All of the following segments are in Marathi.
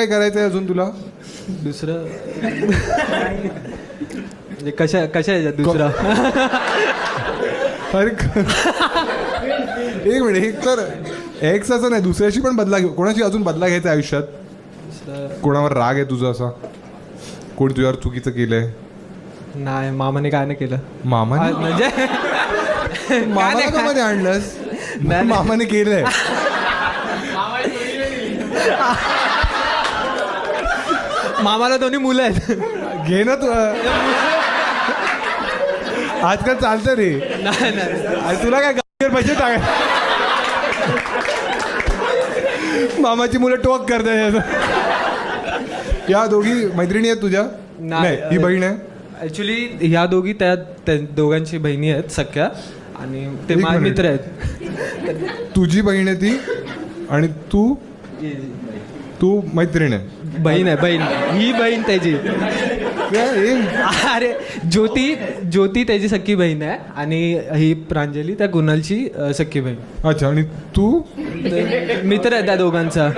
काय करायचंय अजून तुला? दुसरं म्हणजे कशा कशा याच्यात दुसरा अरे एक मिनिट, एक तर एक्स असं नाही, दुसऱ्याशी पण बदला घेऊ. कोणाशी अजून बदला घ्यायचा आयुष्यात? कोणावर राग आहे तुझा असा? कोणी तुझ्यावर चुकीचं केलंय? नाही, मामाने काय नाही केलं. मामाने? म्हणजे मामाला का मध्ये आणलंस? नाही. मामाने केलंय. मामाला दोन्ही मुलं आहेत. घे ना तू. आजकाल चालतं रे. नाही नाही अरे तुला काय गाडीवर पैसे टाकाय? मामाची मुलं टोक करतात. या दोघी मैत्रिणी आहेत तुझ्या? नाही, ही बहीण आहे. ॲक्च्युली ह्या दोघी त्या दोघांची बहिणी आहेत सख्या, आणि ते एक माझे मिनिट. मित्र आहेत. तुझी बहीण आहे ती आणि तू मैत्रीण आहे. बहीण आहे, बहीण. ही बहीण त्याची. अरे ज्योती त्याची सख्खी बहीण आहे, आणि ही प्रांजली त्या कुणालची सख्खी बहीण. अच्छा, आणि तू? मित्र आहे त्या दोघांचा.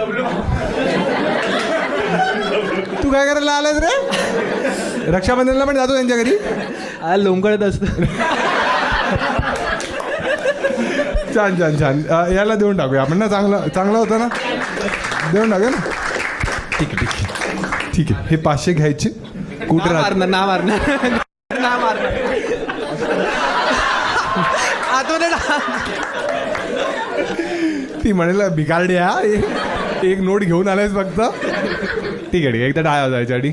तू काय करायला आलास रे? रक्षाबंधनला पण जातो त्यांच्या घरी? लोंबकळत असतो. छान छान छान. याला देऊन टाकूया आपण ना. चांगला होता ना, देऊन टाकूया ना. ठीक आहे, ठीक आहे, ठीक आहे. हे 500 घ्यायचे. कुठे राहणार? ना मारणार आतून ती म्हणेल भिकारडी हा, एक नोट घेऊन आलायस फक्त. ठीक आहे, एकदा टाळ्या वाजायच्या आधी.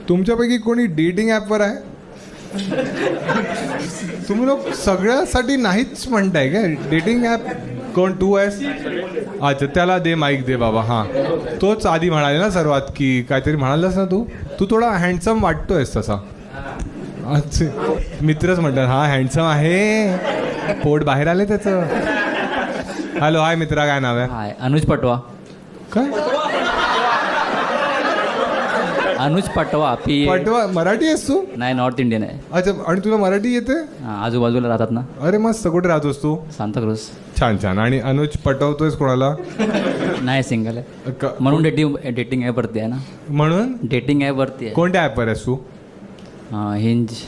तुमच्यापैकी कोणी डेटिंग ॲपवर आहे? तुम्ही लोक सगळ्यासाठी नाहीच म्हणताय काय? डेटिंग ॲप कोण? तू आहेस? अच्छा, त्याला दे माईक दे बाबा. हां, तोच आधी म्हणाले ना सर्वात, की काहीतरी म्हणालास ना तू थोडा हँडसम वाटतोयस तसा. अच्छा, मित्रच म्हणतात हा हँडसम आहे, पोट बाहेर आले त्याचं. हॅलो, हाय मित्रा, काय नाव आहे? हाय, अनुज पटवा. काय अनुज पटवा. पटवा? मराठी आहेस तू? नाही, नॉर्थ इंडियन आहे. अच्छा, आणि तुला मराठी येते? हा, आजूबाजूला राहतात ना. अरे मस्त. कुठे राहतोस तू? सांताक्रूज. छान छान. आणि अनुज पटवतोयस कोणाला? नाही, सिंगल आहे म्हणून डेटिंग ॲपवरती आहे ना. म्हणून डेटिंग ॲपवरती आहे. कोणत्या ॲपवर आहेस तू? हिंज.